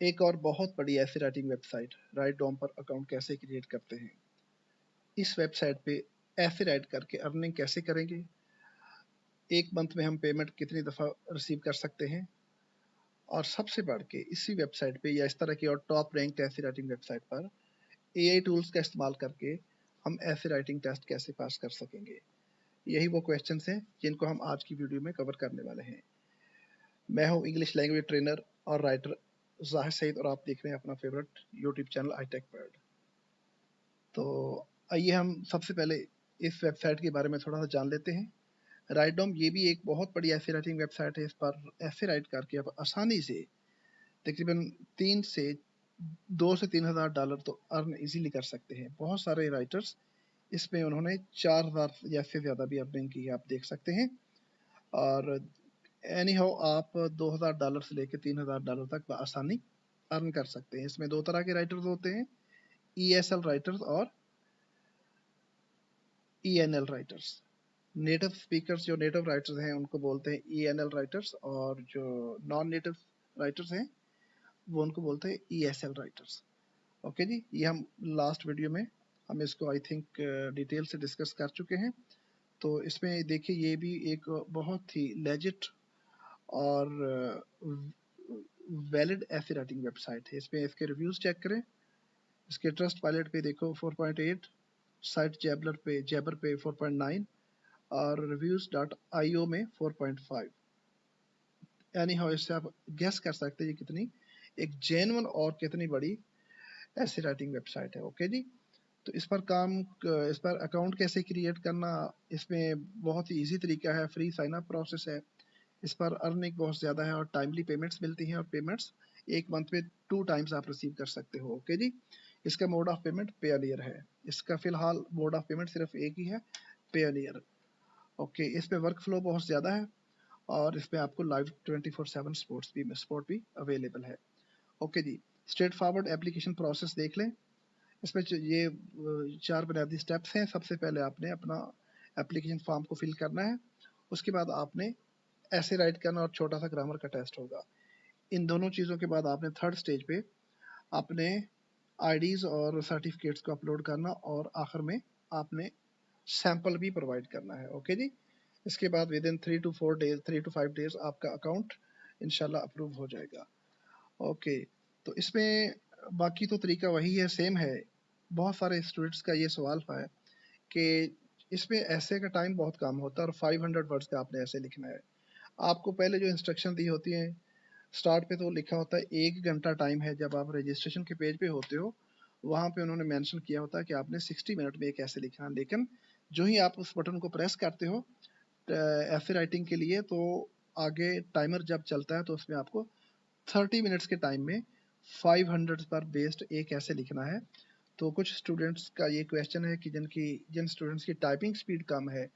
एक और बहुत बड़ी ऐसे राइटिंग वेबसाइट राइटडॉम पर अकाउंट कैसे क्रिएट करते हैं। इस वेबसाइट पे ऐसे राइट करके अर्निंग कैसे करेंगे, एक मंथ में हम पेमेंट कितनी दफ़ा रिसीव कर सकते हैं, और सबसे बढ़ के इसी वेबसाइट पे या इस तरह की और टॉप रैंक ऐसे राइटिंग वेबसाइट पर एआई टूल्स का इस्तेमाल करके हम ऐसे राइटिंग टेस्ट कैसे पास कर सकेंगे। यही वो क्वेश्चंस हैं जिनको हम आज की वीडियो में कवर करने वाले हैं। मैं हूं इंग्लिश लैंग्वेज ट्रेनर और राइटर जाहिद सईद और आप देख रहे हैं अपना favourite YouTube channel iTech World। तो आइए हम सबसे पहले इस वेबसाइट के बारे में थोड़ा सा जान लेते हैं। राइटडॉम ये भी एक बहुत बड़ी ऐसे राइटिंग वेबसाइट है। इस पर ऐसे राइट करके आप आसानी से तकरीबन 2 से 3,000 डॉलर तो अर्न इजीली कर सकते हैं। बहुत सारे राइटर्स इसमें उन्होंने 4,000 या इससे ज़्यादा भी अर्निंग की है, आप देख सकते हैं। और एनी हाउ आप $2,000 से लेकर $3,000 तक आसानी अर्न कर सकते हैं। इसमें दो तरह के राइटर्स होते हैं, ESL राइटर्स और ENL राइटर्स। नेटिव स्पीकर्स जो नेटिव राइटर्स हैं उनको बोलते हैं ENL राइटर्स, और जो नॉन नेटिव राइटर्स हैं वो उनको बोलते हैं ESL राइटर्स। ओके जी, ये हम लास्ट वीडियो में हम इसको आई थिंक डिटेल से डिस्कस कर चुके हैं। तो इसमें देखिए ये भी एक बहुत ही लेजिट और वैलिड ऐसे राइटिंग वेबसाइट है। इसमें इसके रिव्यूज चेक करें। इसके ट्रस्ट पायलट पे देखो 4.8, साइट जैबर पे 4.9 और reviews.io में 4.5। यानी हाउ इससे आप गेस कर सकते हैं ये कितनी एक जेन्युइन और कितनी बड़ी ऐसी राइटिंग वेबसाइट है। ओके जी, तो इस पर अकाउंट कैसे क्रिएट करना, इसमें बहुत ही इजी तरीका है, फ्री साइन अप प्रोसेस है। इस पर अर्निंग बहुत ज़्यादा है और टाइमली पेमेंट्स मिलती हैं, और पेमेंट्स एक मंथ में 2 टाइम्स आप रिसीव कर सकते हो। ओके जी, इसका मोड ऑफ पेमेंट पेयोनियर है। इसका फिलहाल मोड ऑफ पेमेंट सिर्फ एक ही है, पेयोनियर। ओके, इसमें वर्क फ्लो बहुत ज़्यादा है और इसमें आपको लाइव 24/7 सपोर्ट भी अवेलेबल है। ओके जी, स्ट्रेट फॉरवर्ड एप्लीकेशन प्रोसेस देख लें। इसमें ये 4 बुनियादी स्टेप्स हैं। सबसे पहले आपने अपना एप्लीकेशन फॉर्म को फिल करना है, उसके बाद आपने ऐसे राइट करना और छोटा सा ग्रामर का टेस्ट होगा। इन दोनों चीज़ों के बाद आपने थर्ड स्टेज पे अपने आईडीज और सर्टिफिकेट्स को अपलोड करना, और आखिर में आपने सैंपल भी प्रोवाइड करना है। ओके जी, इसके बाद विद इन 3 to 5 डेज आपका अकाउंट इंशाल्लाह अप्रूव हो जाएगा। ओके, तो इसमें बाकी तो तरीका वही है, सेम है। बहुत सारे स्टूडेंट्स का ये सवाल है कि इसमें ऐसे का टाइम बहुत कम होता है और 500 वर्ड्स का आपने ऐसे लिखना है। आपको पहले जो इंस्ट्रक्शन दी होती है स्टार्ट पे तो लिखा होता है 1 घंटा टाइम है। जब आप रजिस्ट्रेशन के पेज पे होते हो वहाँ पे उन्होंने मेंशन किया होता है कि आपने 60 मिनट में एक ऐसे लिखना है, लेकिन जो ही आप उस बटन को प्रेस करते हो ऐसे राइटिंग के लिए, तो आगे टाइमर जब चलता है तो उसमें आपको 30 मिनट्स के टाइम में 500 पर बेस्ड एक ऐसे लिखना है। तो कुछ स्टूडेंट्स का ये क्वेश्चन है कि जिन स्टूडेंट्स की टाइपिंग स्पीड कम है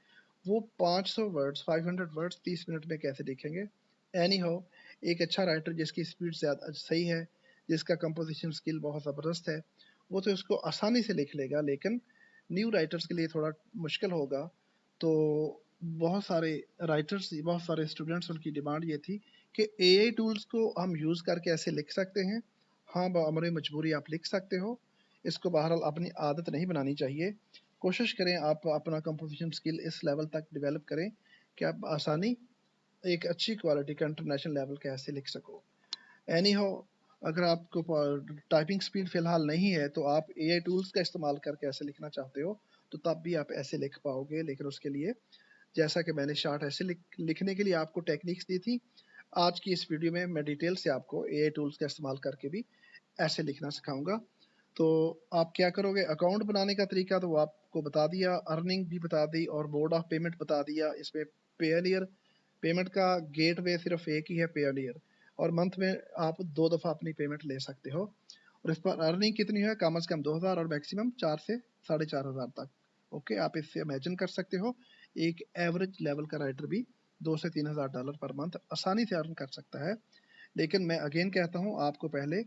वो 500 वर्ड्स 500 वर्ड्स 30 मिनट में कैसे लिखेंगे। एनी हो, एक अच्छा राइटर जिसकी स्पीड ज़्यादा सही है, जिसका कंपोजिशन स्किल बहुत ज़बरदस्त है, वो तो इसको आसानी से लिख लेगा, लेकिन न्यू राइटर्स के लिए थोड़ा मुश्किल होगा। तो बहुत सारे स्टूडेंट्स उनकी डिमांड ये थी कि एआई टूल्स को हम यूज़ करके ऐसे लिख सकते हैं। हाँ, बअमर मजबूरी आप लिख सकते हो, इसको बहरहाल अपनी आदत नहीं बनानी चाहिए। कोशिश करें आप अपना कंपोजिशन स्किल इस लेवल तक डेवलप करें कि आप आसानी एक अच्छी क्वालिटी का इंटरनेशनल लेवल का ऐसे लिख सको। एनी हो, अगर आपको टाइपिंग स्पीड फ़िलहाल नहीं है तो आप एआई टूल्स का इस्तेमाल करके ऐसे लिखना चाहते हो तो तब भी आप ऐसे लिख पाओगे, लेकिन उसके लिए जैसा कि मैंने शॉर्ट ऐसे लिखने के लिए आपको टेक्निक्स दी थी, आज की इस वीडियो में मैं डिटेल से आपको एआई टूल्स का इस्तेमाल करके भी ऐसे लिखना सिखाऊंगा। तो आप क्या करोगे, अकाउंट बनाने का तरीका तो वो आपको बता दिया, अर्निंग भी बता दी और मोड ऑफ पेमेंट बता दिया। इसमें पेयोनियर पेमेंट का गेटवे सिर्फ एक ही है, पेयोनियर, और मंथ में आप 2 दफ़ा अपनी पेमेंट ले सकते हो। और इस पर अर्निंग कितनी है, कम से कम 2,000 और मैक्सिमम 4 से 4,500 तक। ओके, आप इससे इमेजिन कर सकते हो एक एवरेज लेवल का राइटर भी 2 से 3,000 डॉलर पर मंथ आसानी से अर्न कर सकता है। लेकिन मैं अगेन कहता हूँ, आपको पहले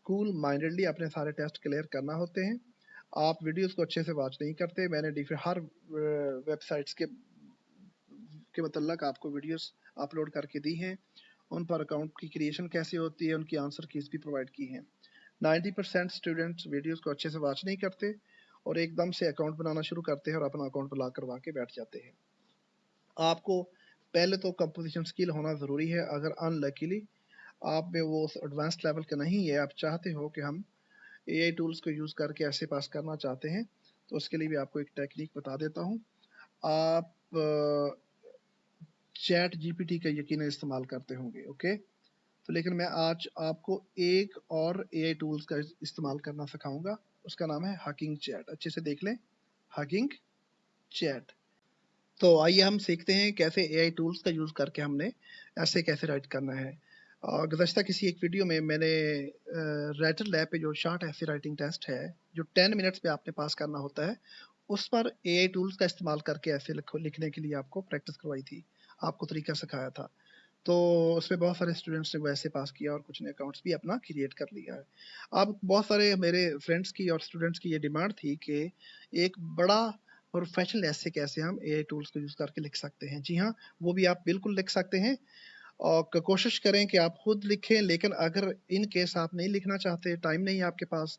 कूल माइंडेडली अपने सारे टेस्ट क्लियर करना होते हैं। आप वीडियोस को अच्छे से वॉच नहीं करते। मैंने हर वेबसाइट्स के मतलब आपको वीडियोस अपलोड करके दी हैं, उन पर अकाउंट की क्रिएशन कैसे होती है, उनकी आंसर कीज भी प्रोवाइड की हैं। 90% स्टूडेंट्स वीडियोस को अच्छे से वॉच नहीं करते और एकदम से अकाउंट बनाना शुरू करते हैं और अपना अकाउंट ब्लॉक करवा के बैठ जाते हैं। आपको पहले तो कंपोजिशन स्किल होना ज़रूरी है। अगर अनलकीली आप में वो एडवांस लेवल का नहीं है, आप चाहते हो कि हम एआई टूल्स को यूज़ करके ऐसे पास करना चाहते हैं, तो उसके लिए भी आपको एक टेक्निक बता देता हूँ। आप चैट जीपीटी का यकीनन इस्तेमाल करते होंगे, ओके। तो लेकिन मैं आज आपको एक और एआई टूल्स का इस्तेमाल करना सिखाऊंगा, उसका नाम है हकिंग चैट। अच्छे से देख लें, हकिंग चैट। तो आइए हम सीखते हैं कैसे एआई टूल्स का यूज़ करके हमने ऐसे कैसे राइट करना है। गुज़श्ता किसी एक वीडियो में मैंने राइटर लैब पे जो शॉर्ट ऐसे राइटिंग टेस्ट है जो 10 मिनट्स पे आपने पास करना होता है, उस पर एआई टूल्स का इस्तेमाल करके ऐसे लिखने के लिए आपको प्रैक्टिस करवाई थी, आपको तरीका सिखाया था। तो उसमें बहुत सारे स्टूडेंट्स ने वैसे पास किया और कुछ ने अकाउंट्स भी अपना क्रिएट कर लिया है। अब बहुत सारे मेरे फ्रेंड्स की और स्टूडेंट्स की ये डिमांड थी कि एक बड़ा प्रोफेशनल ऐसे कैसे हम एआई टूल्स को यूज़ करके लिख सकते हैं। जी हाँ, वो भी आप बिल्कुल लिख सकते हैं और कोशिश करें कि आप खुद लिखें, लेकिन अगर इन केस आप नहीं लिखना चाहते, टाइम नहीं है आपके पास,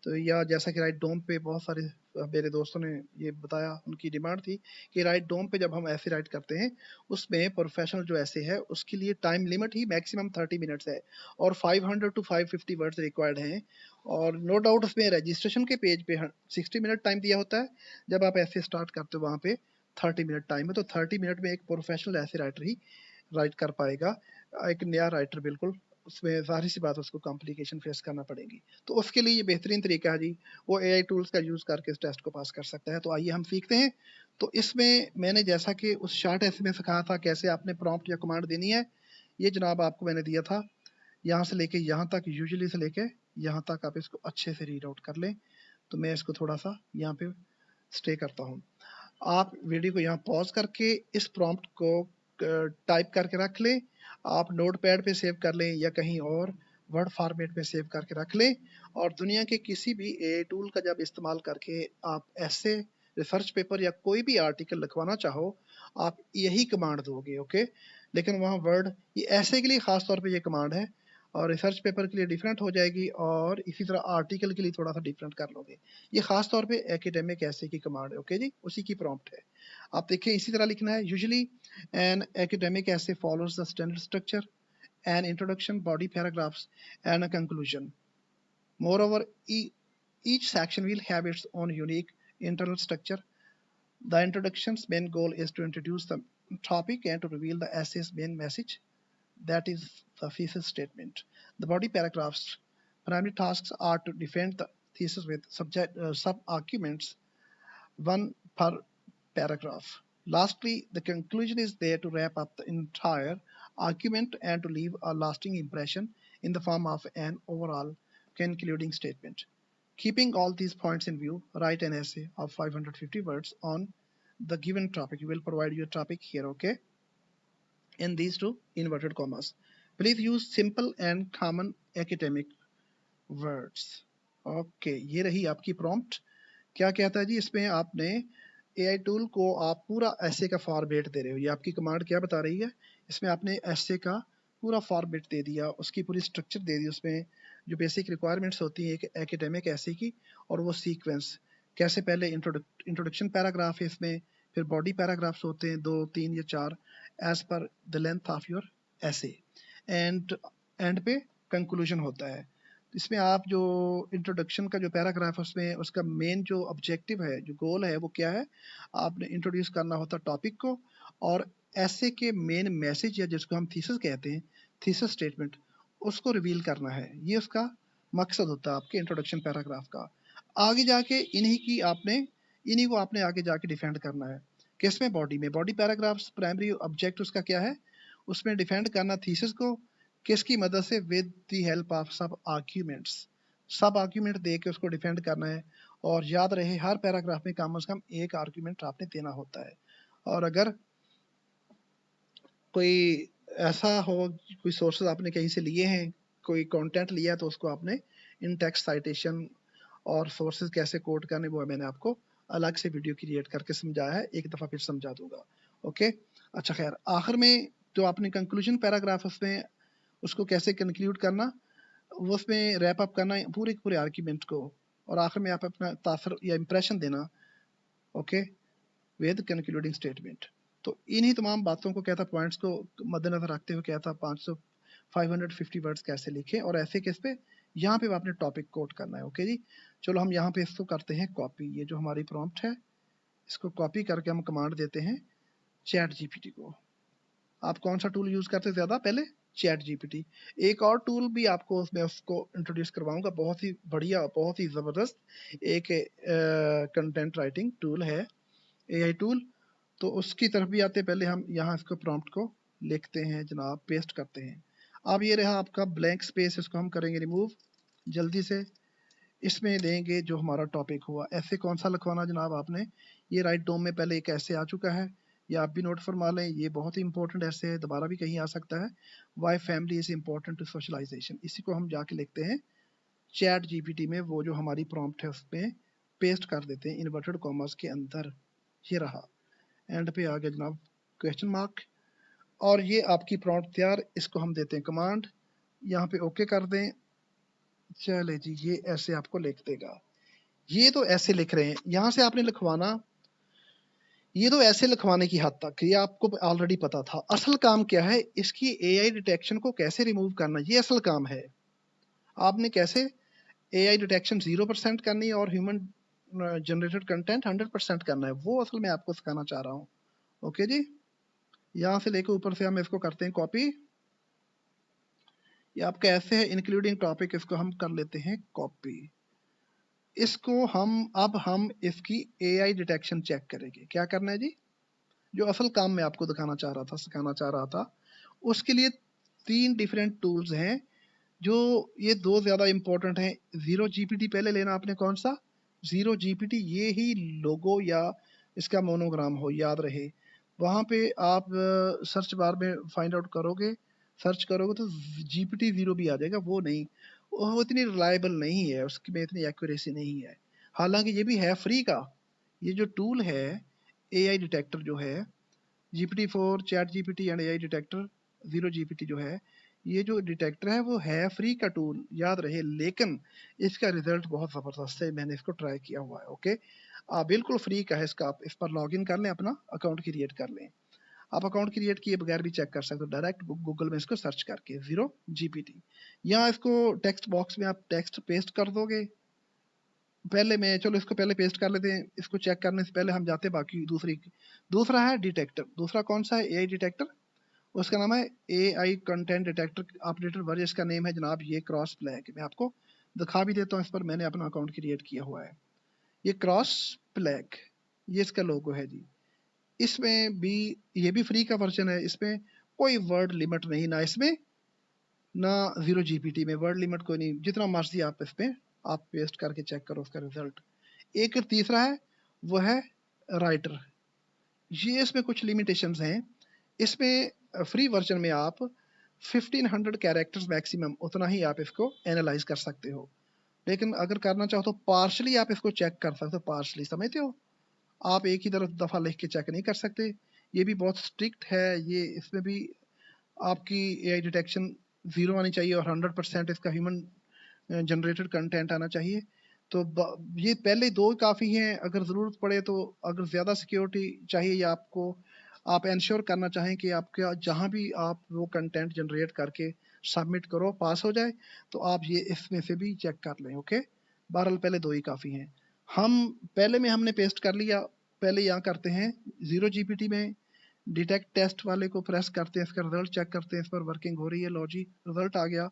तो या जैसा कि राइट डोम पे बहुत सारे मेरे दोस्तों ने ये बताया, उनकी डिमांड थी कि राइट डोम पे जब हम ऐसे राइट करते हैं उसमें प्रोफेशनल जो ऐसे है उसके लिए टाइम लिमिट ही मैक्सिमम 30 मिनट्स है और 500 टू 550 वर्ड्स रिक्वायर्ड हैं। और नो डाउट उसमें रजिस्ट्रेशन के पेज पे 60 मिनट टाइम दिया होता है, जब आप ऐसे स्टार्ट करते हो वहाँ पे 30 मिनट टाइम है। तो 30 मिनट में एक प्रोफेशनल ऐसे राइटर ही राइट कर पाएगा। एक नया राइटर बिल्कुल उसमें ज़ाहिर सी बात है उसको कॉम्प्लिकेशन फेस करना पड़ेगी। तो उसके लिए ये बेहतरीन तरीका है जी, वो एआई टूल्स का यूज़ करके इस टेस्ट को पास कर सकता है। तो आइए हम सीखते हैं। तो इसमें मैंने जैसा कि उस शॉर्ट ऐसे में सिखाया था कैसे आपने प्रॉम्प्ट या कमांड देनी है, ये जनाब आपको मैंने दिया था। यहाँ से लेके यहाँ तक, यूजुअली से लेके यहाँ तक आप इसको अच्छे से रीड आउट कर लें। तो मैं इसको थोड़ा सा यहाँ पे स्टे करता हूँ। आप वीडियो को यहाँ पॉज करके इस प्रॉम्प्ट को टाइप करके रख लें। आप नोटपैड पे सेव कर लें या कहीं और वर्ड फॉर्मेट में सेव करके रख लें। और दुनिया के किसी भी एआई टूल का जब इस्तेमाल करके आप ऐसे रिसर्च पेपर या कोई भी आर्टिकल लिखवाना चाहो, आप यही कमांड दोगे, ओके। लेकिन वहाँ वर्ड ये ऐसे के लिए ख़ास तौर पे ये कमांड है और रिसर्च पेपर के लिए डिफरेंट हो जाएगी और इसी तरह आर्टिकल के लिए थोड़ा सा डिफरेंट कर लोगे। ये खास तौर पे एकेडमिक ऐसे की कमांड है, ओके जी, उसी की प्रॉम्प्ट है। आप देखिए इसी तरह लिखना है। यूजुअली एन एकेडमिक ऐसे follows the standard structure, an introduction, body paragraphs and a conclusion. Moreover each section will have its own unique internal structure. The introduction's main goal is to introduce the topic and to reveal the essay's main message. That is the thesis statement. The body paragraphs' primary tasks are to defend the thesis with sub-arguments, one per paragraph. Lastly, the conclusion is there to wrap up the entire argument and to leave a lasting impression in the form of an overall concluding statement. Keeping all these points in view, write an essay of 550 words on the given topic. You will provide your topic here, okay? In these two inverted commas. Please use simple and common academic words. Okay, ये रही आपकी prompt. क्या कहता है जी इसमें, आपने AI tool को आप पूरा ऐसे का फॉर्मेट दे रहे हो। ये आपकी कमांड क्या बता रही है, इसमें आपने ऐसे का पूरा फॉर्मेट दे दिया, उसकी पूरी स्ट्रक्चर दे दी, उसमें जो बेसिक रिक्वायरमेंट्स होती है एक एकेडमिक ऐसे की, और वो सीक्वेंस कैसे, पहले इंट्रोडक्शन पैराग्राफ है इसमें, फिर बॉडी पैराग्राफ्स होते हैं 2, 3 या 4 एज पर the length of your essay, end पे कंक्लूजन होता है। इसमें आप जो इंट्रोडक्शन का जो पैराग्राफ है उसमें उसका मेन जो ऑब्जेक्टिव है, जो गोल है, वो क्या है, आपने इंट्रोड्यूस करना होता है टॉपिक को और ऐसे के मेन मैसेज या जिसको हम थीसिस कहते हैं, थीसिस स्टेटमेंट, उसको रिवील करना है। ये उसका मकसद होता है आपके इंट्रोडक्शन पैराग्राफ का। आगे जाके इन्हीं को आपने आगे जाके डिफेंड करना है। किसमें, बॉडी में। बॉडी पैराग्राफ्स प्राइमरी ऑब्जेक्ट उसका क्या है, उसमें डिफेंड करना थीसिस को किसकी मदद से, विद द हेल्प ऑफ सब आर्ग्यूमेंट्स। सब आर्ग्यूमेंट दे के उसको डिफेंड करना है। और याद रहे हर पैराग्राफ में कम से कम एक आर्ग्यूमेंट आपने देना होता है। और अगर कोई ऐसा हो, कोई सोर्सेज आपने कहीं से लिए हैं, कोई कंटेंट लिया है, तो उसको आपने इन टेक्स्ट साइटेशन और सोर्सेज कैसे कोट करने, वो मैंने आपको अलग से वीडियो क्रिएट करके समझाया है, एक दफ़ा फिर समझा दूंगा, ओके। अच्छा खैर, आखिर में तो आपने कंक्लूजन पैराग्राफ उसमें उसको कैसे कंक्लूड करना, वो उसमें रैप अप करना पूरे पूरे आर्ग्यूमेंट को, और आखिर में आप अपना तासर या इंप्रेशन देना, ओके, विद कंक्लूडिंग स्टेटमेंट। तो इन्हीं तमाम बातों को क्या था, पॉइंट्स को मद्देनजर रखते हुए क्या था 550 वर्ड्स कैसे लिखे, और ऐसे किस पे, यहाँ पे आपने टॉपिक कोट करना है। ओके जी, चलो हम यहाँ पे इसको करते हैं कॉपी। ये जो हमारी प्रॉम्प्ट है इसको कॉपी करके हम कमांड देते हैं चैट जीपीटी को। आप कौन सा टूल यूज करते हैं ज्यादा, पहले चैट जीपीटी। एक और टूल भी आपको उसमें उसको इंट्रोड्यूस करवाऊंगा, बहुत ही बढ़िया, बहुत ही जबरदस्त एक कंटेंट राइटिंग टूल है, एआई टूल। तो उसकी तरफ भी आते, पहले हम यहाँ इसको प्रॉम्प्ट को लिखते हैं जनाब, पेस्ट करते हैं। अब ये रहा आपका ब्लैंक स्पेस, इसको हम करेंगे रिमूव जल्दी से। इसमें देंगे जो हमारा टॉपिक हुआ। ऐसे कौन सा लिखवाना जनाब आपने, ये राइट डोम में पहले एक ऐसे आ चुका है, या आप भी नोट फरमा लें, ये बहुत ही इंपॉर्टेंट ऐसे है, दोबारा भी कहीं आ सकता है। Why family is important to socialization, इसी को हम जाके लिखते हैं चैट जीपीटी में, वो जो हमारी प्रॉम्प्ट है उसमें पेस्ट कर देते हैं इन्वर्टेड कॉमर्स के अंदर। ये रहा, एंड पे आ गया जनाब क्वेश्चन मार्क, और ये आपकी प्रॉम्प्ट तैयार। इसको हम देते हैं कमांड, यहाँ पे ओके कर दें। चले जी, ये ऐसे आपको लिख देगा। ये तो ऐसे लिख रहे हैं, यहाँ से आपने लिखवाना, ये तो ऐसे लिखवाने की हद तक ये आपको ऑलरेडी पता था। असल काम क्या है, इसकी एआई डिटेक्शन को कैसे रिमूव करना, ये असल काम है। आपने कैसे एआई डिटेक्शन 0% करनी है और ह्यूमन जनरेटेड कंटेंट 100% करना है, वो असल में आपको सिखाना चाह रहा हूँ। ओके जी, यहाँ से लेकर ऊपर से हम इसको करते हैं कॉपी। ये आपका ऐसे है इंक्लूडिंग टॉपिक, इसको हम कर लेते हैं कॉपी। इसको हम इसकी एआई डिटेक्शन चेक करेंगे। क्या करना है जी, जो असल काम मैं आपको दिखाना चाह रहा था, सिखाना चाह रहा था, उसके लिए 3 डिफरेंट टूल्स हैं, जो ये 2 ज्यादा इंपॉर्टेंट हैं। जीरो जीपीटी पहले लेना आपने, कौन सा, जीरो जीपीटी, ये ही लोगो या इसका मोनोग्राम हो, याद रहे। वहां पे आप सर्च बार में फाइंड आउट करोगे, सर्च करोगे तो जीपीटी 0 भी आ जाएगा, वो नहीं, वो इतनी रिलायबल नहीं है, उसकी में इतनी एक्यूरेसी नहीं है। हालांकि ये भी है फ्री का, ये जो टूल है एआई डिटेक्टर जो है, GPT-4, chat GPT and AI detector, zero GPT जो है, ये जो डिटेक्टर है वो है फ्री का टूल, याद रहे। लेकिन इसका रिजल्ट बहुत ज़बरदस्त है, मैंने इसको ट्राई किया हुआ है। ओके, बिल्कुल फ्री का है इसका, आप इस पर लॉगिन कर लें, अपना अकाउंट क्रिएट कर लें। आप अकाउंट क्रिएट किए बगैर भी चेक कर सकते हो, डायरेक्ट गूगल में इसको सर्च करके जीरो जीपीटी। यहाँ इसको टेक्स्ट बॉक्स में आप टेक्स्ट पेस्ट कर दोगे। पहले मैं, चलो इसको पहले पेस्ट कर लेते हैं, इसको चेक करने से पहले हम जाते हैं बाकी दूसरा है डिटेक्टर। दूसरा कौन सा है, एआई डिटेक्टर, उसका नाम है AI content detector updated version, इसका नेम है जनाब ये क्रॉस फ्लैग। मैं आपको दिखा भी देता हूँ, इस पर मैंने अपना अकाउंट क्रिएट किया हुआ है। ये क्रॉस फ्लैग, ये इसका लोगो है जी। इसमें भी, ये भी फ्री का वर्जन है, इसमें कोई वर्ड लिमिट नहीं, ना इसमें ना जीरो जीपीटी में वर्ड लिमिट कोई नहीं, जितना मर्जी आप इस पे आप पेस्ट करके चेक करो उसका रिजल्ट। एक तीसरा है, वो है राइटर। ये इसमें कुछ लिमिटेशंस हैं, इसमें फ्री वर्जन में आप 1500 कैरेक्टर्स मैक्सिमम, उतना ही आप इसको एनालाइज कर सकते हो। लेकिन अगर करना चाहो तो पार्शली आप इसको चेक कर सकते हो, पार्शली, समझते हो, आप एक ही दफा लिख के चेक नहीं कर सकते। ये भी बहुत स्ट्रिक्ट है, ये इसमें भी आपकी एआई डिटेक्शन 0 आनी चाहिए और 100% इसका ह्यूमन जनरेटेड कंटेंट आना चाहिए। तो ये पहले 2 काफ़ी हैं, अगर ज़रूरत पड़े तो, अगर ज़्यादा सिक्योरिटी चाहिए या आपको, आप इंश्योर करना चाहें कि आपका जहाँ भी आप वो कंटेंट जनरेट करके सबमिट करो पास हो जाए, तो आप ये इसमें से भी चेक कर लें। ओके, बहरहाल पहले 2 ही काफ़ी हैं। हम पहले में हमने पेस्ट कर लिया, पहले यहाँ करते हैं जीरो जीपीटी में डिटेक्ट टेस्ट वाले को प्रेस करते हैं, इसका रिजल्ट चेक करते हैं, इस पर वर्किंग हो रही है, लो जी रिजल्ट आ गया।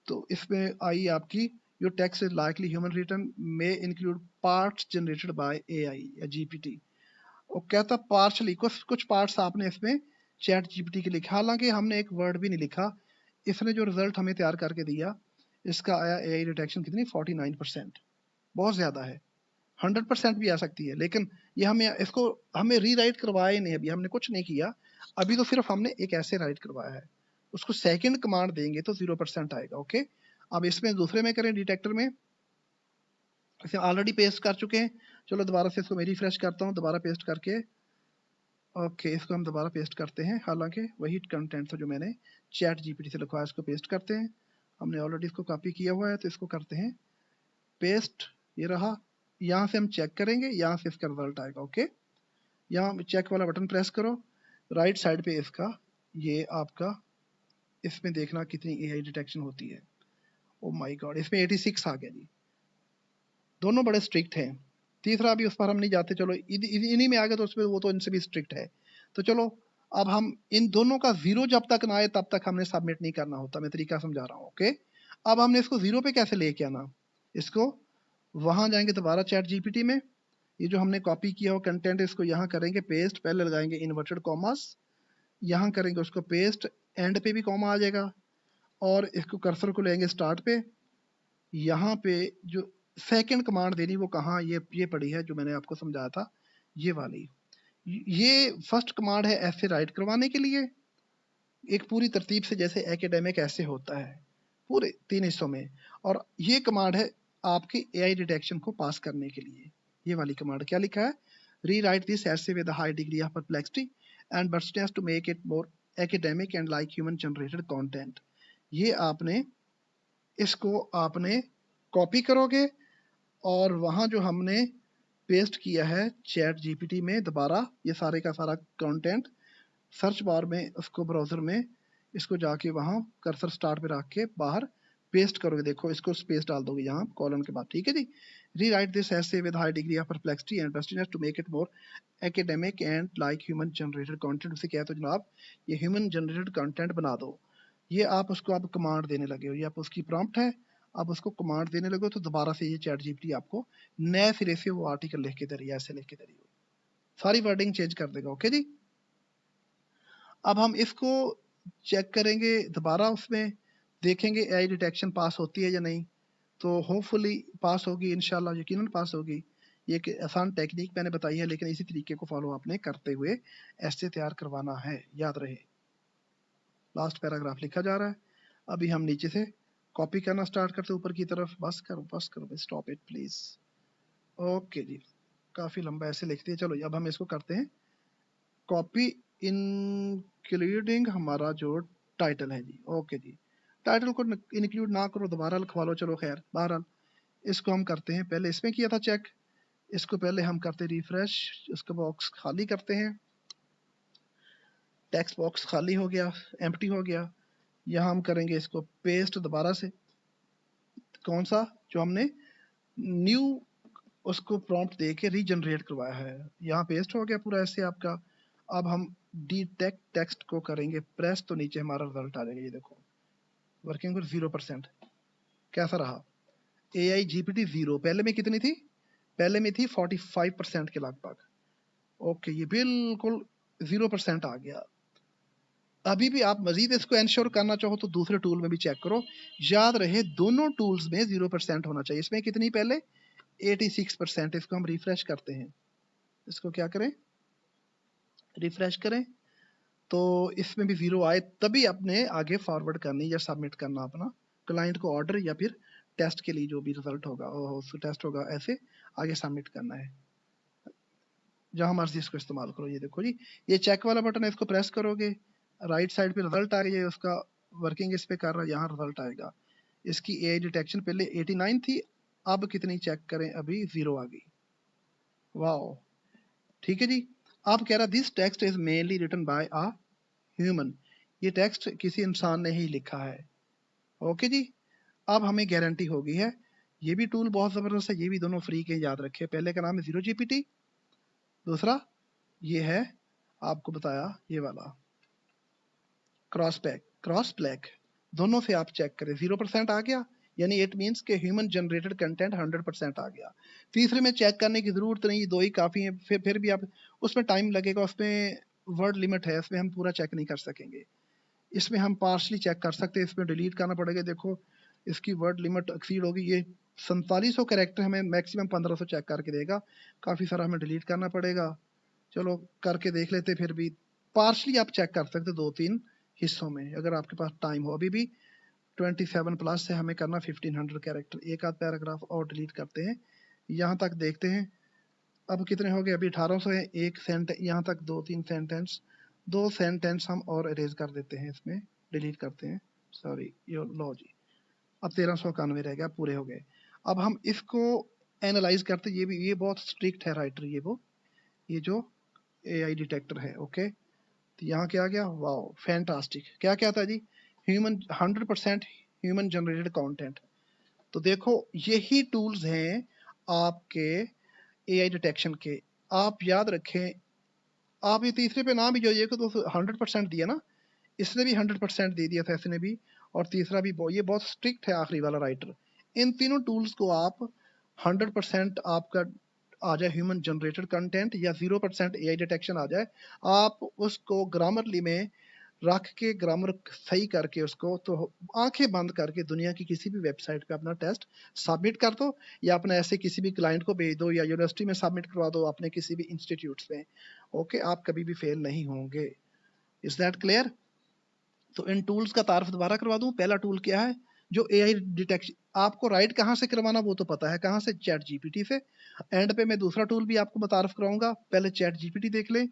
तो इसमें आई आपकी, your text is likely human written may include parts generated by AI या जीपीटी। वो कहता पार्शली, कुछ पार्ट्स आपने इसमें चैट जीपीटी के लिखा, हालांकि हमने एक वर्ड भी नहीं लिखा। इसने जो रिजल्ट हमें तैयार करके दिया, इसका आया एआई डिटेक्शन कितनी, 49%, बहुत ज्यादा है। 100% भी आ सकती है, लेकिन ये हमें रीराइट करवाया ही नहीं, अभी हमने कुछ नहीं किया, अभी तो सिर्फ हमने एक ऐसे राइट करवाया है। उसको सेकंड कमांड देंगे तो 0% आएगा। ओके, अब इसमें दूसरे में करें, डिटेक्टर में इसे ऑलरेडी पेस्ट कर चुके हैं। चलो दोबारा से इसको मैं रिफ्रेश करता हूँ, दोबारा पेस्ट करके ओके, इसको हम दोबारा पेस्ट करते हैं, हालांकि वही कंटेंट था जो मैंने चैट जीपीटी से लिखवाया, इसको पेस्ट करते हैं। हमने ऑलरेडी इसको कॉपी किया हुआ है तो इसको करते हैं पेस्ट। ये रहा, यहाँ से हम चेक करेंगे, यहाँ से इसका रिजल्ट आएगा। ओके, यहाँ चेक वाला बटन प्रेस करो, राइट साइड पे इसका ये आपका, इसमें देखना कितनी एआई डिटेक्शन होती है। ओ माय गॉड, इसमें 86 आ गया जी। दोनों बड़े स्ट्रिक्ट हैं। तीसरा अभी उस पर हम नहीं जाते, चलो इन्हीं में आ गया तो उसमें वो तो इनसे भी स्ट्रिक्ट है। तो चलो अब हम इन दोनों का 0 जब तक ना आए तब तक हमने सबमिट नहीं करना होता। मैं तरीका समझा रहा हूँ। ओके, अब हमने इसको 0 पे कैसे लेके आना, इसको वहां जाएंगे दोबारा चैट जीपीटी में, ये जो हमने कॉपी किया हो कंटेंट इसको यहाँ करेंगे पेस्ट, पहले लगाएंगे इन्वर्टेड कॉमास, यहाँ करेंगे उसको पेस्ट, एंड पे भी कॉमा आ जाएगा, और इसको कर्सर को लेंगे स्टार्ट पे, यहाँ पे जो सेकंड कमांड देनी वो कहाँ, ये पड़ी है जो मैंने आपको समझाया था, ये वाली। ये फर्स्ट कमांड है ऐसे राइट करवाने के लिए, एक पूरी तरतीब से जैसे एकेडमिक ऐसे होता है पूरे 3 हिस्सों में, और ये कमांड है आपके एआई डिटेक्शन को पास करने के लिए। ये वाली कमांड क्या लिखा है, rewrite this essay with a high degree of perplexity and burstiness to make it more academic and like human generated content. ये आपने इसको आपने कॉपी करोगे और वहां जो हमने पेस्ट किया है चैट जीपीटी में, दोबारा ये सारे का सारा कंटेंट सर्च बार में उसको ब्राउजर में इसको जाके वहां कर्सर स्टार्ट पे रख के बाहर पेस्ट करोगे। देखो इसको स्पेस डाल दोगे यहाँ कॉलन के बाद। ठीक है जी, rewrite this essay with high degree of perplexity and burstiness to make it more academic and like human generated content. उसे कहते हो जनाब ये ह्यूमन जनरेटेड कंटेंट बना दो। ये आप उसको आप कमांड देने लगे हो, ये आप उसकी प्रॉम्प्ट है, आप उसको कमांड देने लगे हो तो दोबारा से ये चैट जीपीटी आपको नए सिरे से वो आर्टिकल लिख के दे रही है, ऐसे लिख के दे रही हो, सारी वर्डिंग चेंज कर देगा। ओके जी, अब हम इसको चेक करेंगे दोबारा, उसमें देखेंगे एआई डिटेक्शन पास होती है या नहीं, तो होपफुली पास होगी, इंशाल्लाह यकीनन पास होगी। ये एक आसान टेक्निक मैंने बताई है, लेकिन इसी तरीके को फॉलो आपने करते हुए ऐसे तैयार करवाना है, याद रहे। लास्ट पैराग्राफ लिखा जा रहा है, अभी हम नीचे से कॉपी करना स्टार्ट करते ऊपर की तरफ। बस करो, स्टॉप इट प्लीज। ओके जी, काफी लंबा ऐसे लिखते हैं। चलो अब हम इसको करते हैं कॉपी इंक्लूडिंग हमारा जो टाइटल है जी। ओके जी, टाइटल को इंक्लूड ना करो, दोबारा लिखवा लो, चलो खैर। बहरहाल इसको हम करते हैं, पहले इसमें किया था चेक, इसको पहले हम करते रिफ्रेश, इसका बॉक्स खाली करते हैं, टेक्स्ट बॉक्स खाली हो गया, एम्प्टी हो गया। यहाँ हम करेंगे इसको पेस्ट दोबारा से, कौन सा जो हमने न्यू उसको प्रॉम्प्ट दे के रीजनरेट करवाया है, यहाँ पेस्ट हो गया पूरा ऐसे आपका। अब हम डिटेक्ट टेक्स्ट को करेंगे प्रेस, तो नीचे हमारा रिजल्ट आ जाएगा, ये देखो वर्किंग विद 0%। कैसा रहा एआई जीपीटी 0, पहले में कितनी थी, पहले में थी 45% के लगभग। ओके, ये बिल्कुल 0% आ गया। अभी भी आप मजीद इसको इंश्योर करना चाहो तो दूसरे टूल में भी चेक करो, याद रहे दोनों टूल्स में 0% होना चाहिए। इसमें कितनी पहले 86%। इसको हम रिफ्रेश करते हैं, इसको क्या करें रिफ्रेश करें, तो इसमें भी 0 आए तभी अपने आगे फॉरवर्ड करनी या सबमिट करना अपना क्लाइंट को ऑर्डर, या फिर टेस्ट के लिए जो भी रिजल्ट होगा टेस्ट होगा, ऐसे आगे सबमिट करना है। जहां मर्जी इसको इस्तेमाल करो। ये देखो जी, ये चेक वाला बटन है, इसको प्रेस करोगे राइट साइड पे रिजल्ट आ रही है, उसका वर्किंग इस पे कर रहा है, यहाँ रिजल्ट आएगा। इसकी एआई डिटेक्शन पहले 89 थी, अब कितनी चेक करें, अभी 0 आ गई। वाओ, ठीक है जी। अब कह रहा this text is mainly written by a human, ये टेक्स्ट किसी इंसान ने ही लिखा है। ओके जी, अब हमें गारंटी हो गई है। ये भी टूल बहुत जबरदस्त है, ये भी दोनों फ्री के, याद रखे। पहले का नाम है 0GPT, दूसरा ये है आपको बताया ये वाला क्रॉस ब्लैक। दोनों से आप चेक करें, 0% आ गया, यानी इट मीन्स के ह्यूमन जनरेटेड कंटेंट 100% आ गया। तीसरे में चेक करने की जरूरत नहीं, 2 ही काफी है। फिर भी आप उसमें टाइम लगेगा, उसमें वर्ड लिमिट है, इसमें हम पूरा चेक नहीं कर सकेंगे। इसमें हम पार्शली चेक कर सकते हैं, इसमें डिलीट करना पड़ेगा। देखो इसकी वर्ड लिमिट एक्सीड होगी, ये 4700 कैरेक्टर हमें मैक्सिमम 1500 चेक करके देगा, काफी सारा हमें डिलीट करना पड़ेगा। चलो करके देख लेते, फिर भी पार्शली आप चेक कर सकते 2-3 हिस्सों में अगर आपके पास टाइम हो। अभी भी 27 प्लस से हमें करना 1500 कैरेक्टर, एक आध पैराग्राफ और डिलीट करते हैं, यहाँ तक देखते हैं। अब कितने हो गए? अभी 1800 है। एक सेंटेंस यहाँ तक, 2-3 सेंटेंस, 2 सेंटेंस हम और अरेज कर देते हैं, इसमें डिलीट करते हैं, सॉरी ये लो जी। अब 1391 रह गया, पूरे हो गए। अब हम इसको एनालाइज करते, ये बहुत स्ट्रिक्ट है राइटर, ये जो एआई डिटेक्टर है। ओके, तो यहाँ क्या आ गया? Wow fantastic. क्या क्या था जी? 100% ह्यूमन जनरेटेड कंटेंट। तो देखो यही टूल्स हैं आपके एआई डिटेक्शन के। आप याद रखें, आप ये तीसरे पे ना भी जाइए तो 100% दिया ना, इसने भी 100% दे दिया था, इसने भी, और तीसरा भी। ये बहुत स्ट्रिक्ट है आखिरी वाला राइटर। इन तीनों टूल्स को आप 100% आपका आ जाए ह्यूमन जनरेटेड कंटेंट, या 0% एआई डिटेक्शन आ जाए, आप उसको ग्रामरली में रख के, ग्रामर सही करके उसको, तो आंखें बंद करके दुनिया की किसी भी वेबसाइट पे अपना टेस्ट सबमिट कर दो, या अपने ऐसे किसी भी क्लाइंट को भेज दो, या यूनिवर्सिटी में सबमिट करवा दो, अपने किसी भी इंस्टीट्यूट में। ओके, आप कभी भी फेल नहीं होंगे। Is that clear? तो इन टूल्स का तारुफ दोबारा करवा दूं। पहला टूल क्या है? जो एआई डिटेक्शन, आपको राइट कहाँ से करवाना वो तो पता है, कहाँ से? चैट जीपीटी से। एंड पे मैं दूसरा टूल भी आपको बतारुफ कराऊंगा, पहले चैट जीपीटी देख लें।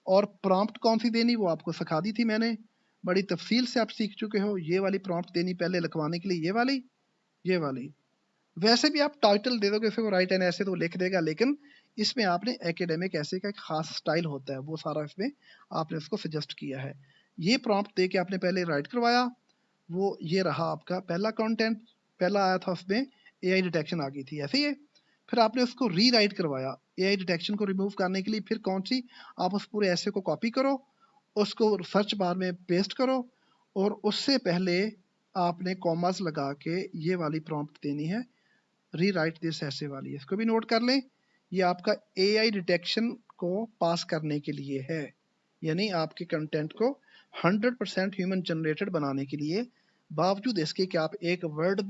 और प्रॉम्प्ट कौन सी देनी वो आपको सिखा दी थी मैंने, बड़ी तफसील से आप सीख चुके हो। ये वाली प्रॉम्प्ट देनी पहले लिखवाने के लिए, ये वाली। वैसे भी आप टाइटल दे दोगे फिर राइट एन ऐसे तो लिख देगा, लेकिन इसमें आपने एकेडमिक ऐसे का एक खास स्टाइल होता है, वो सारा इसमें आपने उसको सजेस्ट किया है। ये प्रॉम्प्ट दे के आपने पहले राइट करवाया, वो ये रहा आपका पहला कंटेंट। पहला आया था उसमें एआई डिटेक्शन आ गई थी, ऐसे ही है। फिर आपने उसको री राइट करवाया एआई डिटेक्शन को रिमूव करने के लिए। फिर कौन सी? आप उस पूरे ऐसे को कॉपी करो, उसको सर्च बार में पेस्ट करो, और उससे पहले आपने कॉमास लगा के ये वाली प्रॉम्प्ट देनी है, री राइट दिस ऐसे वाली। इसको भी नोट कर लें, ये आपका एआई डिटेक्शन को पास करने के लिए है, यानी आपके कंटेंट को 100% ह्यूमन जनरेटेड बनाने के लिए, बावजूद इसके कि आप एक वर्ड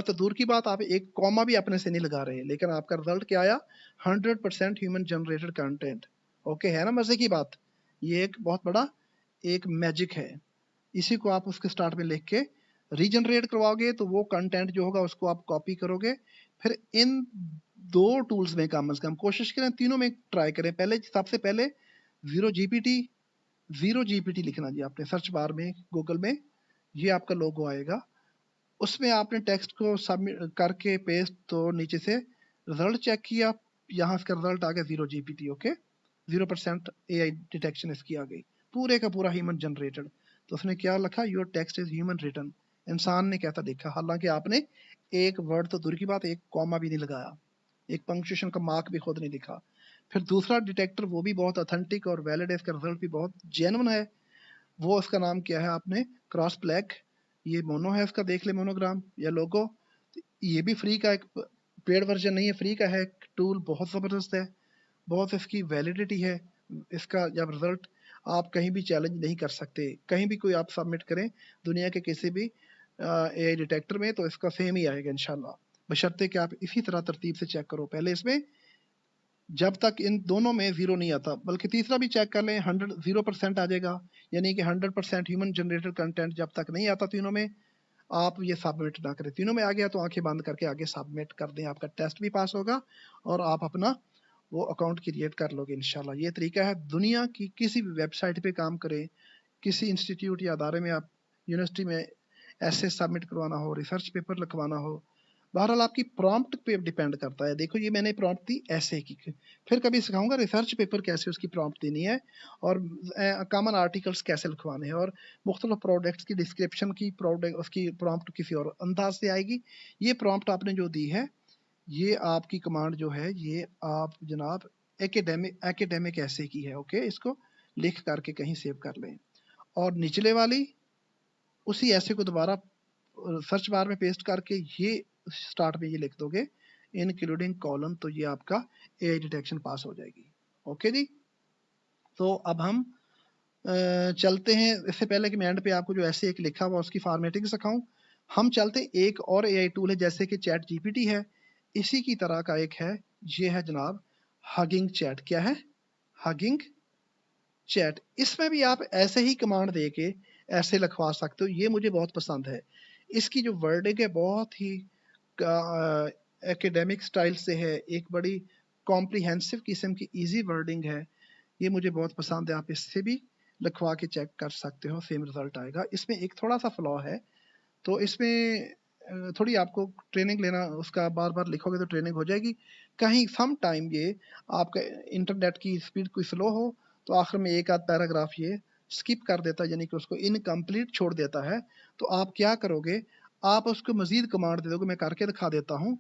तो दूर की बात, आप एक कॉमा भी अपने से नहीं लगा रहे, लेकिन आपका रिजल्ट क्या आया? 100% ह्यूमन जनरेटेड कंटेंट। ओके, है ना मजे की बात? ये एक बहुत बड़ा एक मैजिक है। इसी को आप उसके स्टार्ट में लिख के रीजनरेट करवाओगे, तो वो कंटेंट जो होगा उसको आप कॉपी करोगे। फिर इन दो टूल्स में कम से कम कोशिश करें, तीनों में ट्राई करें। पहले सबसे पहले जीरो जीपीटी लिखना जी आपने सर्च बार में गूगल में, ये आपका लोगो आएगा। उसमें आपने टेक्स्ट को सबमिट करके पेस्ट, तो नीचे से रिजल्ट चेक किया, यहाँ इसका रिजल्ट आ गया 0 जीपीटी। ओके, 0% एआई डिटेक्शन इसकी आ गई, पूरे का पूरा ह्यूमन जनरेटेड। तो उसने क्या लिखा? Your text is human written. इंसान ने कहता देखा, हालांकि आपने एक वर्ड तो दूर की बात, एक कॉमा भी नहीं लगाया, एक पंक्चुएशन का मार्क भी खुद नहीं लिखा। फिर दूसरा डिटेक्टर, वो भी बहुत ऑथेंटिक और वैलिड है, इसका रिजल्ट भी बहुत जेन्युइन है। वो उसका नाम क्या है? आपने क्रॉस ब्लैक, ये मोनो है इसका, देख ले मोनोग्राम या लोगो। ये भी फ्री का, एक पेड वर्जन नहीं है, फ्री का है टूल, बहुत ज़बरदस्त है, बहुत इसकी वैलिडिटी है। इसका जब रिजल्ट आप कहीं भी चैलेंज नहीं कर सकते, कहीं भी कोई आप सबमिट करें दुनिया के किसी भी एआई डिटेक्टर में, तो इसका सेम ही आएगा इंशाल्लाह, बशर्ते कि आप इसी तरह तरतीब से चेक करो। पहले इसमें जब तक इन दोनों में जीरो नहीं आता, बल्कि तीसरा भी चेक कर लें, 0% आ जाएगा, यानी कि 100% ह्यूमन जनरेटेड कंटेंट जब तक नहीं आता तीनों में, आप ये सबमिट ना करें। तीनों में आ गया तो आंखें बंद करके आगे सबमिट कर दें, आपका टेस्ट भी पास होगा और आप अपना वो अकाउंट क्रिएट कर लोगे इंशाल्लाह। ये तरीका है, दुनिया की किसी भी वेबसाइट पे काम करें, किसी इंस्टीट्यूट या अदारे में, आप यूनिवर्सिटी में ऐसे सबमिट करवाना हो, रिसर्च पेपर लिखवाना हो, बहरहाल आपकी प्रॉम्प्ट पे डिपेंड करता है। देखो ये मैंने प्रॉम्प्ट दी ऐसे की, फिर कभी सिखाऊंगा रिसर्च पेपर कैसे उसकी प्रॉम्प्ट देनी है, और कॉमन आर्टिकल्स कैसे लिखवाने हैं, और मुख्तलिफ प्रोडक्ट्स की डिस्क्रिप्शन की प्रोडक्ट उसकी प्रॉम्प्ट किसी और अंदाज से आएगी। ये प्रॉम्प्ट आपने जो दी है, ये आपकी कमांड जो है, ये आप जनाब एकेडमिक ऐसे की है। ओके, इसको लिख करके कहीं सेव कर लें, और निचले वाली उसी ऐसे को दोबारा सर्च बार में पेस्ट करके ये स्टार्ट में ये लिख दोगे इंक्लूडिंग कॉलन, तो ये आपका एआई डिटेक्शन पास हो जाएगी। ओके जी, तो अब हम चलते हैं। इससे पहले कि मैं एंड पे आपको जो ऐसे एक लिखा हुआ उसकी फॉर्मेटिंग सिखाऊं, हम चलते एक और एआई टूल है, जैसे कि चैट जीपीटी है, इसी की तरह का एक है, ये है जनाब हगिंग चैट। क्या है? Hugging chat. इसमें भी आप ऐसे ही कमांड दे के ऐसे लिखवा सकते हो, ये मुझे बहुत पसंद है। इसकी जो वर्डिंग है बहुत ही एकेडमिक स्टाइल से है, एक बड़ी कॉम्प्रिहेंसिव किस्म की इजी वर्डिंग है, ये मुझे बहुत पसंद है। आप इससे भी लिखवा के चेक कर सकते हो, सेम रिजल्ट आएगा। इसमें एक थोड़ा सा फ्लॉ है, तो इसमें थोड़ी आपको ट्रेनिंग लेना, उसका बार बार लिखोगे तो ट्रेनिंग हो जाएगी। कहीं सम टाइम ये आपका इंटरनेट की स्पीड कोई स्लो हो तो आखिर में एक आध पैराग्राफ ये स्किप कर देता है, यानी कि उसको इनकम्प्लीट छोड़ देता है। तो आप क्या करोगे, आप उसको मजीद कमांड दे दोगे। मैं करके दिखा देता हूँ।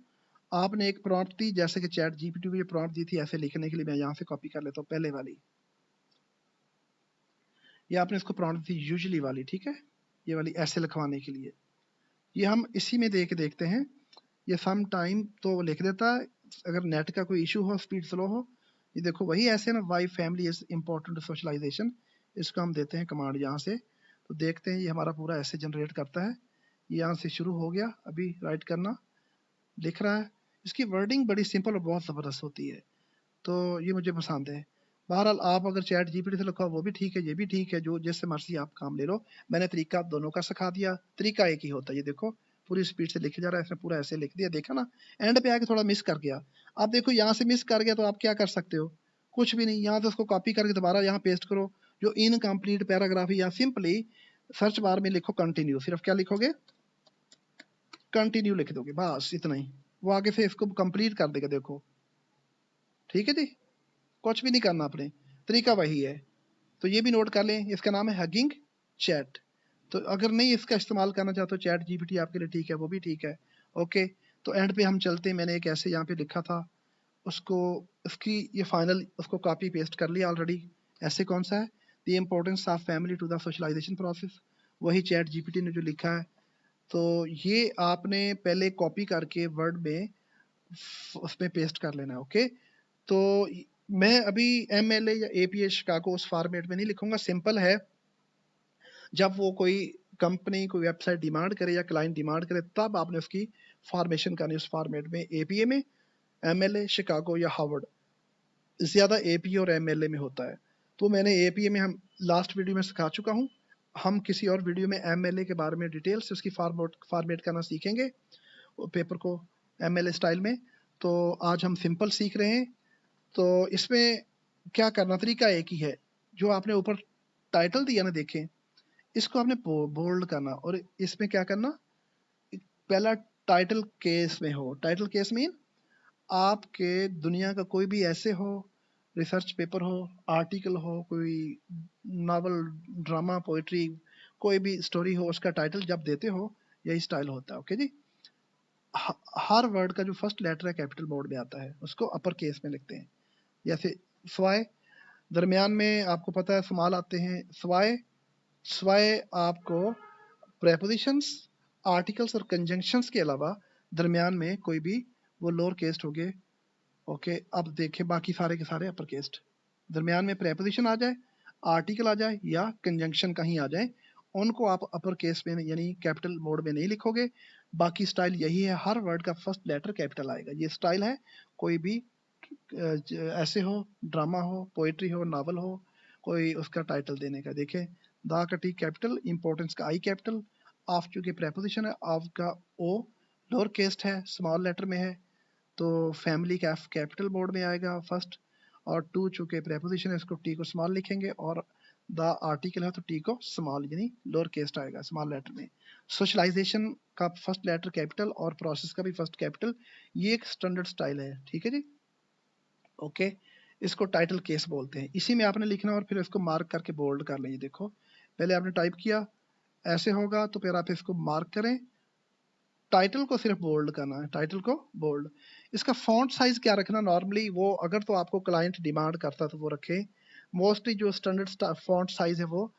आपने एक प्रॉम्प्ट दी, जैसे कि चैट जीपीटी को ये प्रॉम्प्ट दी थी ऐसे लिखने के लिए, मैं यहाँ से कॉपी कर लेता हूँ पहले वाली। ये आपने इसको प्रॉम्प्ट दी यूजुअली वाली, ठीक है, ये वाली ऐसे लिखवाने के लिए। ये हम इसी में दे के देखते हैं। ये सम टाइम तो लिख देता है, अगर नेट का कोई इशू हो, स्पीड स्लो हो। ये देखो वही ऐसे ना, why family is important socialization, इसको हम देते हैं कमांड यहाँ से। तो देखते हैं ये हमारा पूरा ऐसे जनरेट करता है। ये यहाँ से शुरू हो गया, अभी राइट करना लिख रहा है। इसकी वर्डिंग बड़ी सिंपल और बहुत ज़बरदस्त होती है, तो ये मुझे पसंद है। बहरहाल आप अगर चैट जीपीटी से लिखा वो भी ठीक है, ये भी ठीक है, जो जैसे मर्जी आप काम ले लो। मैंने तरीका आप दोनों का सिखा दिया, तरीका एक ही होता है। ये देखो पूरी स्पीड से लिखे जा रहा है, इसने पूरा ऐसे लिख दिया, देखा ना। एंड पे आके थोड़ा मिस कर गया। आप देखो यहाँ से मिस कर गया तो आप क्या कर सकते हो, कुछ भी नहीं। यहाँ से उसको कॉपी करके दोबारा यहाँ पेस्ट करो, जो इनकम्प्लीट पैराग्राफ है, या सिंपली सर्च बार में लिखो कंटिन्यू। सिर्फ क्या लिखोगे, कंटिन्यू लिख दोगे, बस इतना ही। वो आगे से इसको कंप्लीट कर देगा, देखो। ठीक है जी, कुछ भी नहीं करना आपने, तरीका वही है। तो ये भी नोट कर लें, इसका नाम है हगिंग चैट। तो अगर नहीं इसका इस्तेमाल करना चाहते हो चैट जीपीटी आपके लिए ठीक है, वो भी ठीक है। ओके, तो एंड पे हम चलते हैं। मैंने एक ऐसे यहाँ पे लिखा था, उसको उसकी ये फाइनल उसको कॉपी पेस्ट कर लिया ऑलरेडी। ऐसे कौन सा है, the importance of family to the socialization process, वही चैट जीपीटी ने जो लिखा है। तो ये आपने पहले कॉपी करके वर्ड में उसमें पेस्ट कर लेना है। ओके, तो मैं अभी एमएलए या एपीए शिकागो उस फॉर्मेट में नहीं लिखूंगा, सिंपल है। जब वो कोई कंपनी कोई वेबसाइट डिमांड करे या क्लाइंट डिमांड करे, तब आपने उसकी फॉर्मेशन करनी उस फॉर्मेट में, एपीए में, एमएलए शिकागो या हार्वर्ड। ज्यादा एपीए और एमएलए में होता है। तो मैंने एपीए में हम लास्ट वीडियो में सिखा चुका हूँ। हम किसी और वीडियो में एमएलए के बारे में डिटेल से उसकी फॉर्मेट करना सीखेंगे, पेपर को एमएलए स्टाइल में। तो आज हम सिंपल सीख रहे हैं। तो इसमें क्या करना, तरीका एक ही है। जो आपने ऊपर टाइटल दिया ना, देखें, इसको आपने बोल्ड करना, और इसमें क्या करना, पहला टाइटल केस में हो। टाइटल केस मीन आपके दुनिया का कोई भी ऐसे हो, रिसर्च पेपर हो, आर्टिकल हो, कोई नावल, ड्रामा, पोइट्री, कोई भी स्टोरी हो, उसका टाइटल जब देते हो यही स्टाइल होता है। ओके जी, हर वर्ड का जो फर्स्ट लेटर है कैपिटल मोड में आता है, उसको अपर केस में लिखते हैं। जैसे स्वाय, दरमियान में आपको पता है स्मॉल आते हैं। स्वाय, स्वाय आपको प्रेपोजिशंस, आर्टिकल्स और कंजंक्शंस के अलावा दरमियान में कोई भी वो लोअर केस्ट हो गए। ओके, अब देखें बाकी सारे के सारे अपर केस्ट। दरमियान में प्रेपोजिशन आ जाए, आर्टिकल आ जाए या कंजंक्शन कहीं आ जाए, उनको आप अपर केस में यानी कैपिटल मोड में नहीं लिखोगे। बाकी स्टाइल यही है, हर वर्ड का फर्स्ट लेटर कैपिटल आएगा। ये स्टाइल है, कोई भी ऐसे हो, ड्रामा हो, पोएट्री हो, नावल हो, कोई उसका टाइटल देने का। देखें, द का टी कैपिटल, इंपॉर्टेंस का आई कैपिटल, ऑफ चूंकि प्रेपोजिशन है, ऑफ का ओ लोअर केस्ट है, स्मॉल लेटर में है, तो फैमिली का एफ कैपिटल मोड में आएगा फर्स्ट। और टू चूंकि प्रेपोजिशन है, इसको टी को स्मॉल लिखेंगे, और द आर्टिकल है तो टी को स्मॉल यानी लोअर केस्ट आएगा, स्मॉल लेटर में। सोशलाइजेशन का फर्स्ट लेटर कैपिटल और प्रोसेस का भी फर्स्ट कैपिटल। ये एक स्टैंडर्ड स्टाइल है, ठीक है जी। ओके, इसको टाइटल केस बोलते हैं। इसी में आपने लिखना और फिर इसको मार्क करके बोल्ड कर लें। देखो, पहले आपने टाइप किया, ऐसे होगा, तो फिर आप इसको मार्क करें। टाइटल को सिर्फ बोल्ड करना है, टाइटल को बोल्ड। इसका फॉन्ट साइज क्या रखना, नॉर्मली वो अगर तो आपको क्लाइंट डिमांड करता तो वो रखे। मोस्टली जो स्टैंडर्ड फॉन्ट साइज है वो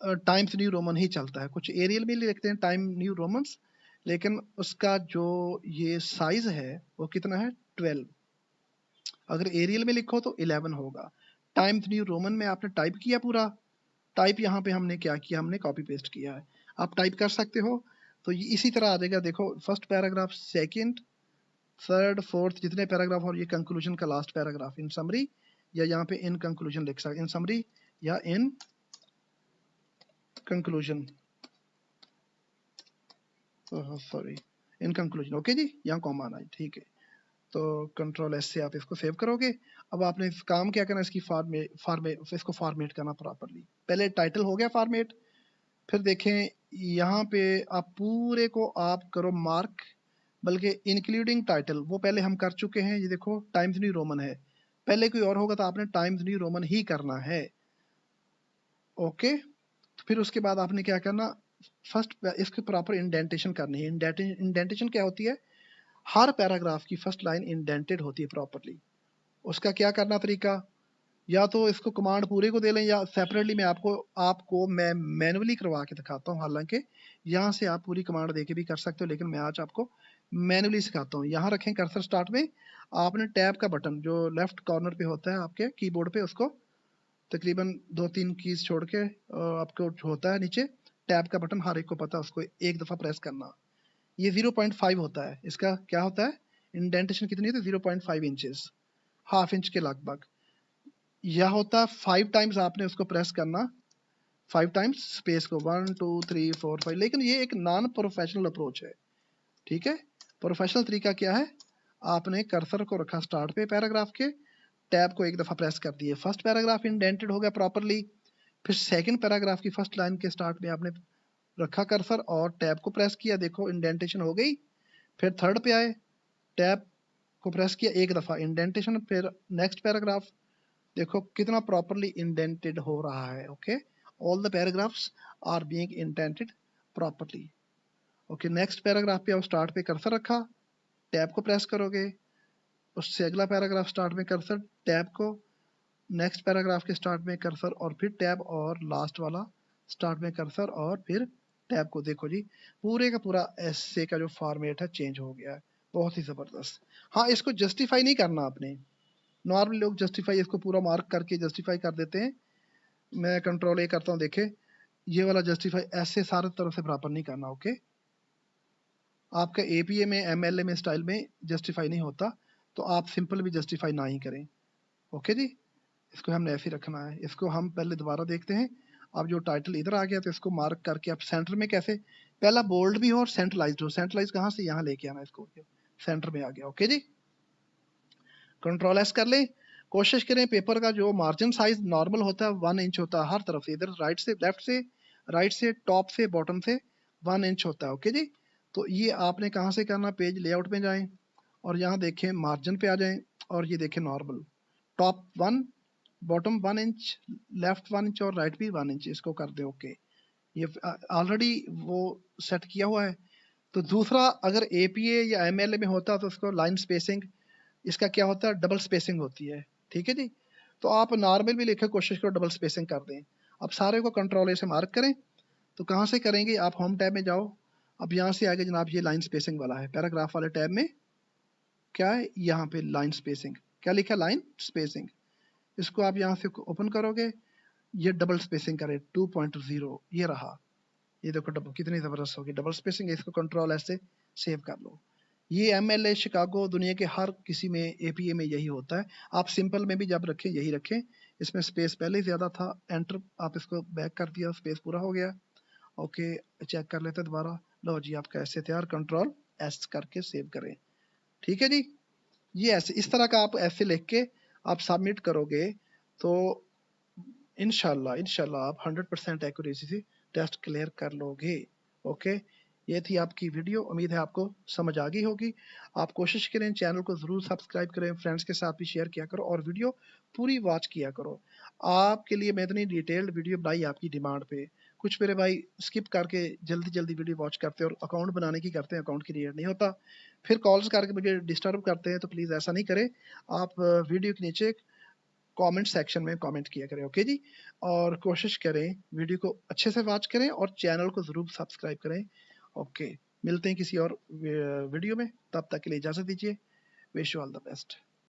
टाइम्स न्यू रोमन ही चलता है। कुछ एरियल में लिखते हैं टाइम न्यू रोमन्स, लेकिन उसका जो ये साइज है वो कितना है, 12। अगर एरियल में लिखो तो 11 होगा। टाइम्स न्यू रोमन में आपने टाइप किया पूरा, टाइप यहाँ पे हमने क्या किया, हमने कॉपी पेस्ट किया है। आप टाइप कर सकते हो, तो ये इसी तरह आ जाएगा। देखो, first paragraph, second, third, fourth, जितने पैराग्राफ, और ये कंक्लूजन का लास्ट पैराग्राफ। इन समरी, या यहाँ पे इन कंक्लूजन लिख सकते, इन समरी या in conclusion, sorry, in conclusion. Okay जी, यहाँ कॉमा आना है, ठीक है। तो कंट्रोल एस से आप इसको सेव करोगे। अब आपने इस काम क्या करना है, इसकी इसको फॉर्मेट करना प्रॉपरली। पहले टाइटल हो गया फॉर्मेट, फिर देखें यहाँ पे आप पूरे को आप करो मार्क, बल्कि इंक्लूडिंग टाइटल वो पहले हम कर चुके हैं। ये देखो टाइम्स न्यू रोमन है, पहले कोई और होगा तो आपने टाइम्स न्यू रोमन ही करना है। ओके, तो फिर उसके बाद आपने क्या करना, फर्स्ट इसकी प्रॉपर इंडेंटेशन करनी है। इंडेंटेशन क्या होती है, हर पैराग्राफ की फर्स्ट लाइन इंडेंटेड होती है प्रॉपरली। उसका क्या करना तरीका, या तो इसको कमांड पूरे को दे लें, या सेपरेटली मैं मैं मैनुअली करवा के दिखाता हूँ। हालांकि यहाँ से आप पूरी कमांड दे के भी कर सकते हो, लेकिन मैं आज आपको मैनुअली सिखाता हूँ। यहाँ रखें कर्सर स्टार्ट में, आपने टैब का बटन जो लेफ्ट कॉर्नर पे होता है आपके कीबोर्ड पे, उसको तकरीबन 2-3 कीज छोड़ के आपको होता है नीचे टैब का बटन, हर एक को पता है, उसको एक दफा प्रेस करना। ये 0.5 होता है, इसका क्या होता है, इंडेंटेशन कितनी होती है, 0.5 इंचेस, हाफ इंच के लगभग। यह होता है 5 टाइम्स आपने उसको प्रेस करना, 5 टाइम्स स्पेस को, 1 2 3 4 5। लेकिन ये एक नॉन प्रोफेशनल अप्रोच है, ठीक है। प्रोफेशनल तरीका क्या है, आपने कर्सर को रखा स्टार्ट पे पैराग्राफ के, टैब को एक दफा प्रेस कर दिए, फर्स्ट पैराग्राफ इंडेंटेड हो गया प्रॉपरली। फिर सेकंड पैराग्राफ की फर्स्ट लाइन के स्टार्ट में आपने रखा कर्सर और टैब को प्रेस किया, देखो इंडेंटेशन हो गई। फिर थर्ड पे आए, टैब को प्रेस किया एक दफा, इंडेंटेशन। फिर नेक्स्ट पैराग्राफ, देखो कितना प्रॉपरली इंडेंटेड हो रहा है। Okay, all the paragraphs are being indented properly. Okay, next paragraph पे आप स्टार्ट पे कर्सर रखा, टैब को प्रेस करोगे, उससे अगला पैराग्राफ स्टार्ट में कर्सर, टैब को, नेक्स्ट पैराग्राफ के स्टार्ट में कर्सर और फिर टैब, और लास्ट वाला स्टार्ट में कर्सर और फिर टैब को। देखो जी, पूरे का पूरा एसे का जो फॉर्मेट है चेंज हो गया है, बहुत ही जबरदस्त। हाँ, इसको जस्टिफाई नहीं करना आपने, नॉर्मली लोग जस्टिफाई इसको पूरा मार्क करके जस्टिफाई कर देते हैं। मैं कंट्रोल ए करता हूँ, देखे ये वाला जस्टिफाई ऐसे सारे तरफ से बराबर नहीं करना। ओके, आपका एपीए में एमएलए में स्टाइल में जस्टिफाई नहीं होता, तो आप सिंपल भी जस्टिफाई ना ही करें। ओके जी, इसको हमने ऐसे ही रखना है। इसको हम पहले दोबारा देखते हैं। अब जो टाइटल इधर आ गया तो इसको मार्क करके आप सेंटर में कैसे, पहला बोल्ड भी हो और सेंट्रलाइज्ड हो। सेंट्रलाइज कहाँ से, यहाँ लेके आना इसको, सेंटर में आ गया। ओके जी, कंट्रोल एस कर ले। कोशिश करें पेपर का जो मार्जिन साइज नॉर्मल होता है 1 इंच होता है हर तरफ से, इधर राइट से लेफ्ट से, राइट से टॉप से बॉटम से 1 इंच होता है। ओके जी, तो ये आपने कहाँ से करना, पेज लेआउट में जाएं और यहाँ देखें मार्जिन पे आ जाएं और ये देखें normal, top 1, bottom 1 inch, left 1 inch और राइट भी 1 इंच, इसको कर दे। ओके, ये ऑलरेडी वो सेट किया हुआ है। तो दूसरा, अगर एपीए या एमएलए में होता तो उसको लाइन स्पेसिंग, इसका क्या होता है, डबल स्पेसिंग होती है। ठीक है जी, तो आप नॉर्मल भी लिखे, कोशिश करो डबल स्पेसिंग कर दें। अब सारे को कंट्रोल ए से मार्क करें, तो कहाँ से करेंगे, आप होम टैब में जाओ। अब यहाँ से आगे जनाब ये लाइन स्पेसिंग वाला है, पैराग्राफ वाले टैब में क्या है, यहाँ पे लाइन स्पेसिंग, क्या लिखा, लाइन स्पेसिंग। इसको आप यहाँ से ओपन करोगे, ये डबल स्पेसिंग करे 2.0, ये रहा। ये देखो डबल कितनी जबरदस्त होगी डबल स्पेसिंग। इसको कंट्रोल ऐसे सेव कर लो। ये एमएलए शिकागो दुनिया के हर किसी में एपीए में यही होता है। आप सिंपल में भी जब रखें यही रखें, इसमें स्पेस पहले ही ज्यादा था, एंटर आप इसको बैक कर दिया, स्पेस पूरा हो गया। ओके, चेक कर लेते दोबारा। लो जी, आपका ऐसे तैयार, कंट्रोल एस करके सेव करें। ठीक है जी, ये ऐसे इस तरह का आप ऐसे लिख के आप सबमिट करोगे तो इंशाल्लाह आप 100% एक्यूरेसी से टेस्ट क्लियर कर लोगे। ओके, ये थी आपकी वीडियो, उम्मीद है आपको समझ आ गई होगी। आप कोशिश करें चैनल को ज़रूर सब्सक्राइब करें, फ्रेंड्स के साथ भी शेयर किया करो और वीडियो पूरी वॉच किया करो। आपके लिए मैं इतनी डिटेल्ड वीडियो बनाई आपकी डिमांड पे। कुछ मेरे भाई स्किप करके जल्दी जल्दी वीडियो वॉच करते हैं और अकाउंट बनाने की करते हैं, अकाउंट क्रिएट नहीं होता, फिर कॉल्स करके मुझे डिस्टर्ब करते हैं। तो प्लीज़ ऐसा नहीं करें, आप वीडियो के नीचे कमेंट सेक्शन में कमेंट किया करें। ओके जी, और कोशिश करें वीडियो को अच्छे से वॉच करें और चैनल को ज़रूर सब्सक्राइब करें। ओके, मिलते हैं किसी और वीडियो में, तब तक के लिए इजाज़त दीजिए। Wish you all the best.